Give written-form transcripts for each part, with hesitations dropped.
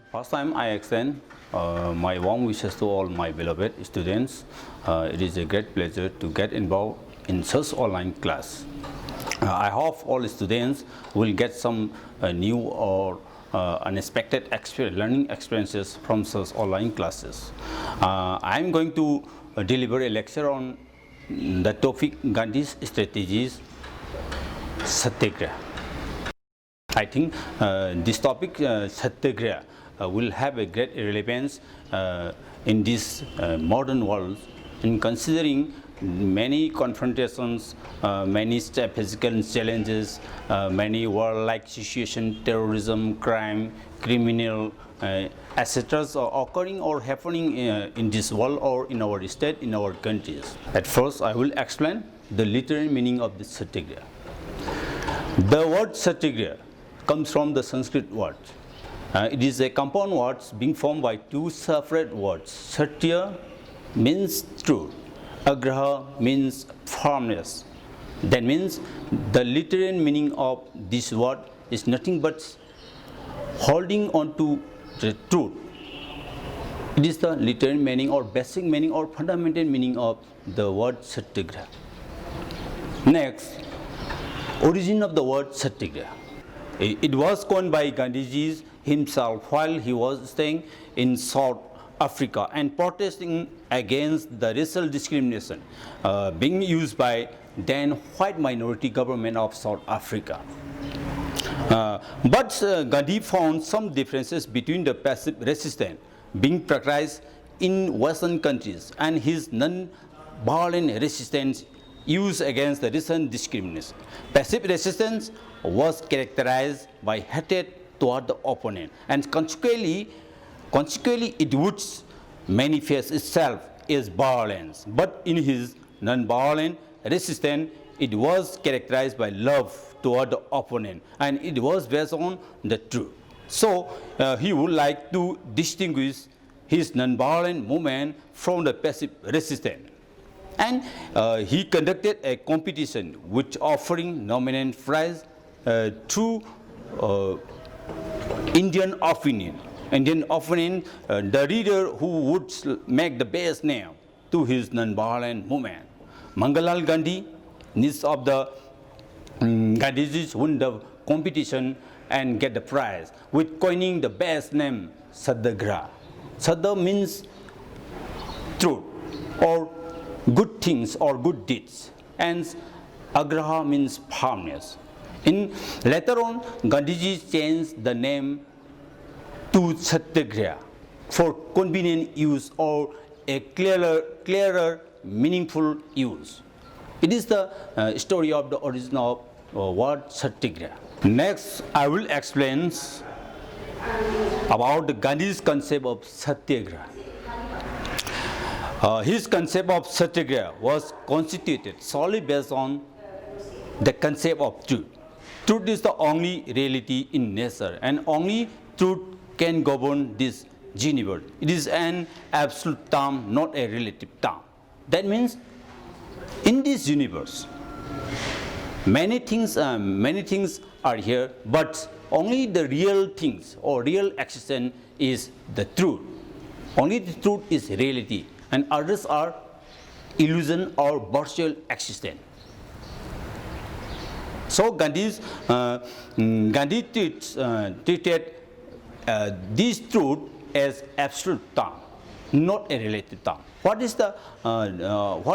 First time I extend my warm wishes to all my beloved students. It is a great pleasure to get involved in such online class. I hope all students will get some new or unexpected learning experiences from such online classes. I am going to deliver a lecture on the topic Gandhi's strategies, Satyagraha. I think this topic, Satyagraha, will have a great relevance in this modern world, in considering many confrontations, many physical challenges, many world-like situation, terrorism, crime, criminal, etc. are occurring or happening in this world or in our state, in our countries. At first, I will explain the literal meaning of this Satyagraha. The word Satyagraha comes from the Sanskrit word. It is a compound word being formed by two separate words. Satya means truth. Agraha means firmness. That means the literal meaning of this word is nothing but holding on to the truth. It is the literal meaning or basic meaning or fundamental meaning of the word Satyagraha. Next, origin of the word Satyagraha. It was coined by Gandhiji himself while he was staying in South Africa and protesting against the racial discrimination being used by then white minority government of South Africa. But Gandhi found some differences between the passive resistance being practiced in Western countries and his non-violent resistance used against the recent discrimination. Passive resistance was characterized by hatred toward the opponent, and consequently it would manifest itself as violence. But in his non-violent resistance, it was characterized by love toward the opponent, and it was based on the truth. So he would like to distinguish his non-violent movement from the passive resistance. And he conducted a competition which offering nominated prize to Indian opinion. The reader who would make the best name to his non-violent movement. Mangalal Gandhi, niece of the Gandhiji, won the competition and get the prize with coining the best name Satyagraha. Satya means truth or good things or good deeds, and Agraha means firmness. Later on, Gandhiji changed the name to Satyagraha for convenient use or a clearer, meaningful use. It is the story of the origin of word Satyagraha. Next, I will explain about Gandhi's concept of Satyagraha. His concept of Satyagraha was constituted solely based on the concept of truth. Truth is the only reality in nature, and only truth can govern this universe. It is an absolute term, not a relative term. That means in this universe, many things are here, but only the real things or real existence is the truth. Only the truth is reality, and others are illusion or virtual existence. So Gandhi treated this truth as absolute term, not a relative term. What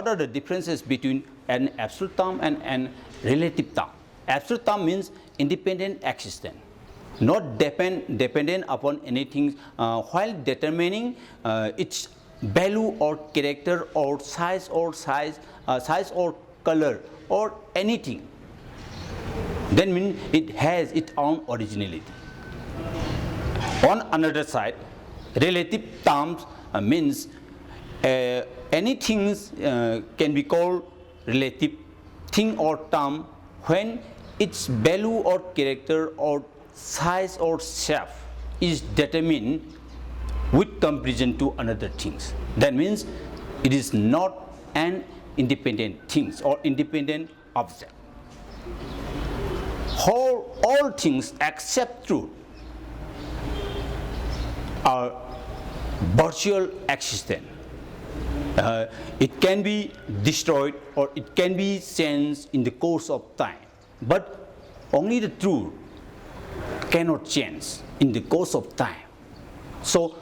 are the differences between an absolute term and an relative term? Absolute term means independent existence, not dependent upon anything, while determining its value or character or size or color or anything. Then means it has its own originality. On another side, relative terms means anything can be called relative thing or term when its value or character or size or shape is determined with comparison to another things. That means it is not an independent things or independent object. All things except truth are virtual existence. It can be destroyed or it can be changed in the course of time, but only the truth cannot change in the course of time. So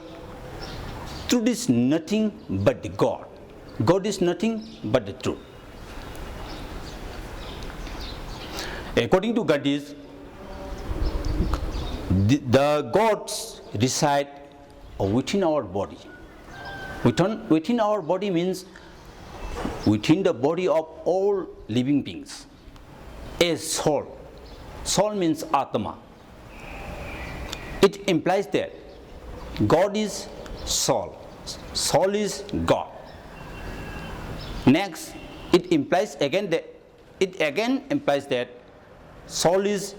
truth is nothing but the God. God is nothing but the truth. According to Gandhi, the gods reside within our body. Within our body means within the body of all living beings. A soul. Soul means Atma. It implies that God is soul. Soul is God. Next, it implies again that soul is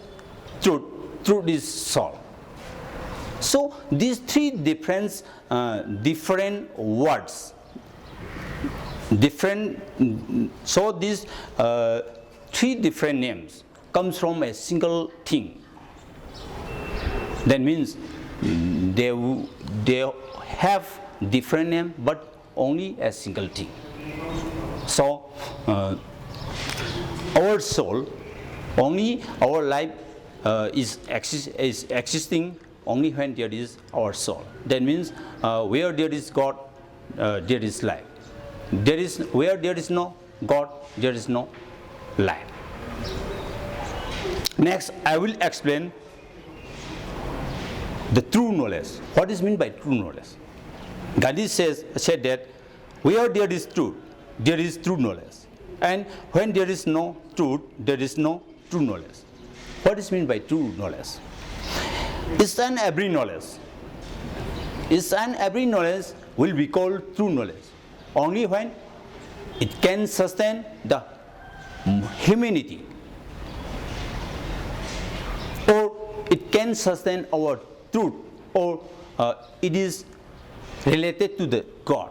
truth. Truth is soul. So these three different words, so these three different names comes from a single thing. That means they have different name but only a single thing. So our soul, only our life is existing only when there is our soul. That means where there is God, there is life. Where there is no God, there is no life. Next, I will explain the true knowledge. What is meant by true knowledge? Gandhi said that where there is truth, there is true knowledge. And when there is no truth, there is no true knowledge. What is meant by true knowledge? Each and every knowledge will be called true knowledge only when it can sustain the humanity, or it can sustain our truth, or it is related to the God.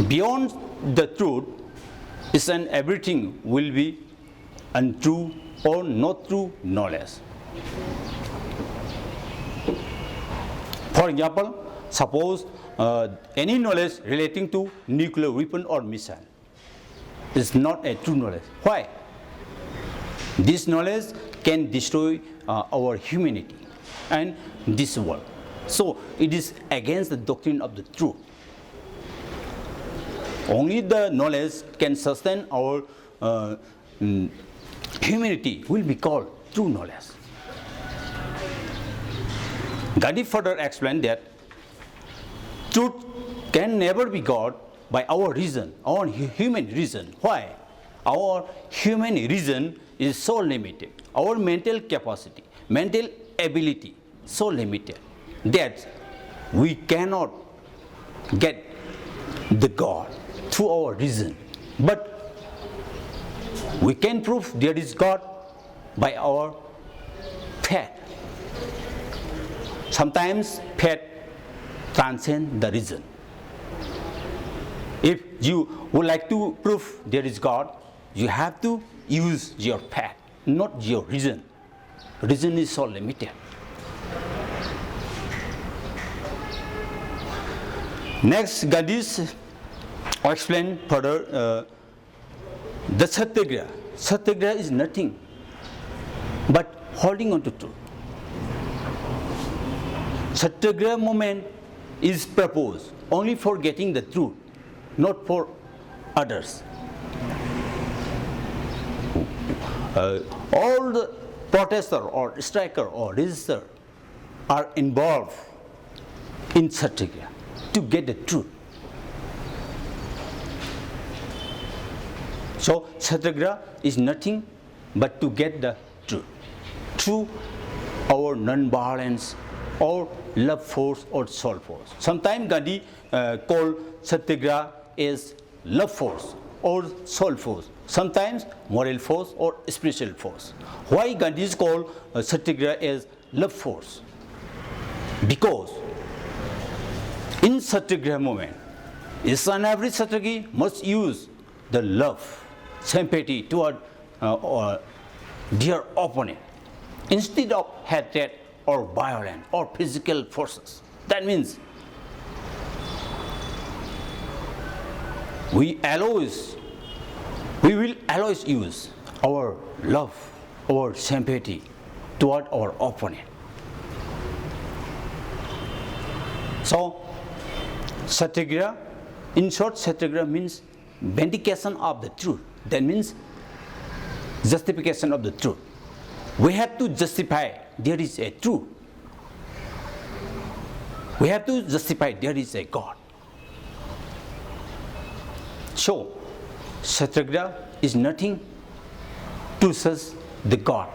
Beyond the truth, each and everything will be untrue or not true knowledge. For example, suppose any knowledge relating to nuclear weapon or missile is not a true knowledge. Why? This knowledge can destroy our humanity and this world. So it is against the doctrine of the truth. Only the knowledge can sustain our humanity will be called true knowledge. Gandhi further explained that truth can never be God by our reason, our human reason. Why? Our human reason is so limited. Our mental capacity, mental ability, so limited that we cannot get the God through our reason. But we can prove there is God by our faith. Sometimes faith transcends the reason. If you would like to prove there is God, you have to use your faith, not your reason. Reason is so limited. Next, Gandhi explained further the Satyagraha. Satyagraha is nothing but holding on to truth. Satyagraha movement is proposed only for getting the truth, not for others. All the protester or striker or resistor are involved in Satyagraha to get the truth. So Satyagraha is nothing but to get the truth through our non-violence or love force or soul force. Sometimes Gandhi called Satyagraha as love force or soul force. Sometimes moral force or spiritual force. Why Gandhi is called Satyagraha as love force? Because in Satyagraha movement, each and every Satyagrahi must use the love, sympathy toward their opponent instead of hatred or violent or physical forces. That means we will always use our love, our sympathy toward our opponent. So, satyagraha, in short, satyagraha means vindication of the truth. That means justification of the truth. We have to justify there is a truth. We have to justify there is a God. So, satyagraha is nothing to search the God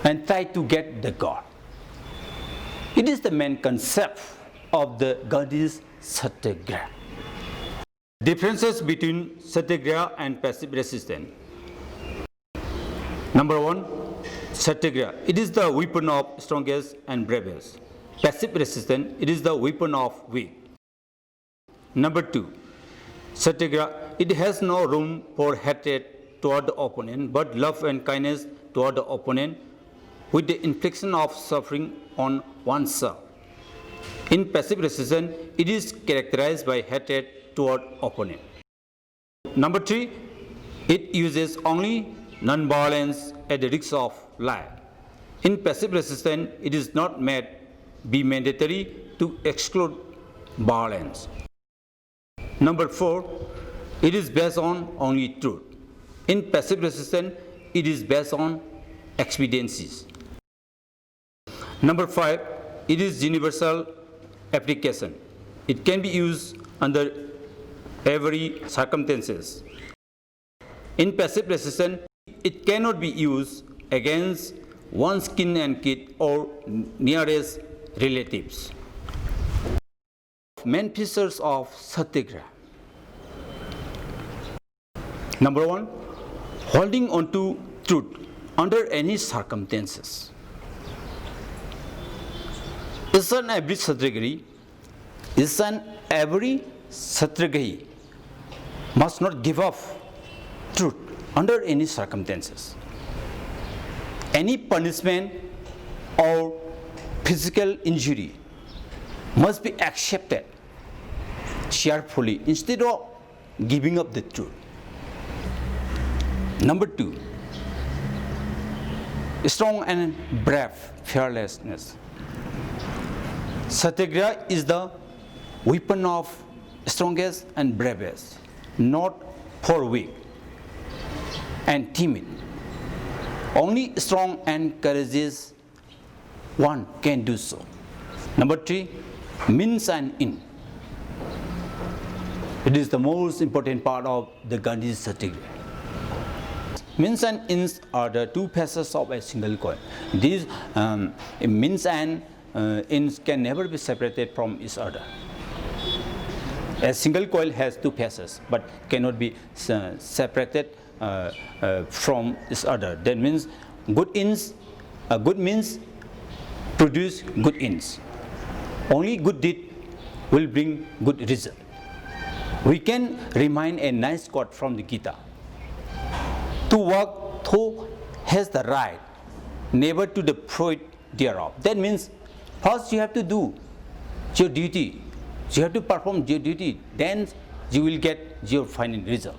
and try to get the God. It is the main concept of the Gandhi's satyagraha. Differences between satyagraha and passive resistance. Number one, satyagraha, it is the weapon of strongest and bravest. Passive resistance, it is the weapon of weak. Number two, satyagraha, it has no room for hatred toward the opponent, but love and kindness toward the opponent with the infliction of suffering on oneself. In passive resistance, it is characterized by hatred toward opponent. Number three, it uses only non-violence at the risk of life. In passive resistance, it is not be mandatory to exclude violence. Number four, it is based on only truth. In passive resistance, it is based on expediencies. Number five, it is universal application. It can be used under every circumstances. In passive resistance, it cannot be used against one's kin and kith or nearest relatives. Main features of satyagraha. Number one, holding on to truth under any circumstances. Each and every satyagrahi must not give up truth under any circumstances. Any punishment or physical injury must be accepted cheerfully instead of giving up the truth. Number two, strong and brave fearlessness. Satyagraha is the weapon of strongest and bravest, not for weak and timid. Only strong and courageous one can do so. Number three, means and end. It is the most important part of the Gandhi's satyagraha. Means and ends are the two faces of a single coin. These means and ends can never be separated from each other. A single coil has two faces but cannot be separated from each other. That means good means produce good ends. Only good deed will bring good result. We can remind a nice quote from the Gita. To work who has the right, never to the fruit thereof. That means first you have to do your duty. You have to perform your duty. Then you will get your final result.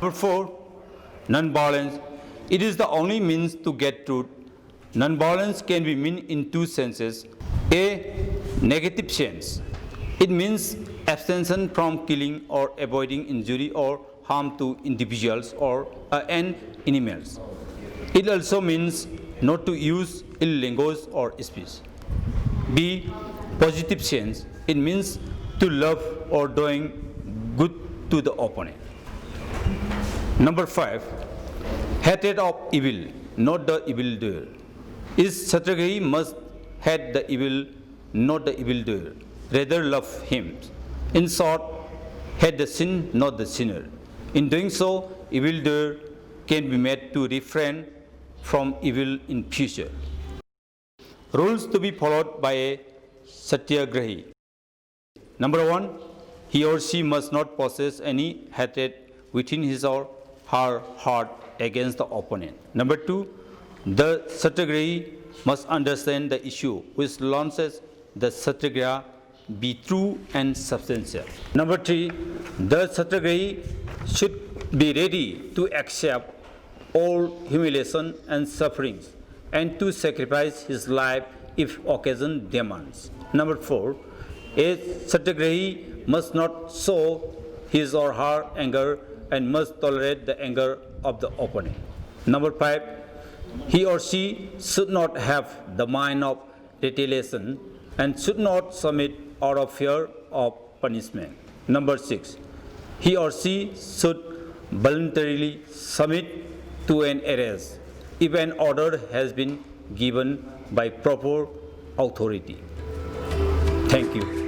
Number four, non-violence. It is the only means to get truth. Non-violence can be meant in two senses. A negative sense. It means abstention from killing or avoiding injury or harm to individuals or and animals. It also means not to use ill language or speech. B. Positive sense. It means to love or doing good to the opponent. Number five, hatred of evil, not the evildoer. Is satyagrahi must hate the evil, not the evildoer, rather love him. In short, hate the sin, not the sinner. In doing so, evildoer can be made to refrain from evil in future. Rules to be followed by a satyagrahi. Number one, he or she must not possess any hatred within his or her heart against the opponent. Number two, the satyagrahi must understand the issue which launches the Satyagraha be true and substantial. Number 3, the Satyagrahi should be ready to accept all humiliation and sufferings and to sacrifice his life if occasion demands. Number 4, a Satyagrahi must not show his or her anger and must tolerate the anger of the opponent. Number 5, he or she should not have the mind of retaliation and should not submit out of fear of punishment. Number 6, he or she should voluntarily submit to an arrest if an order has been given by proper authority. Thank you.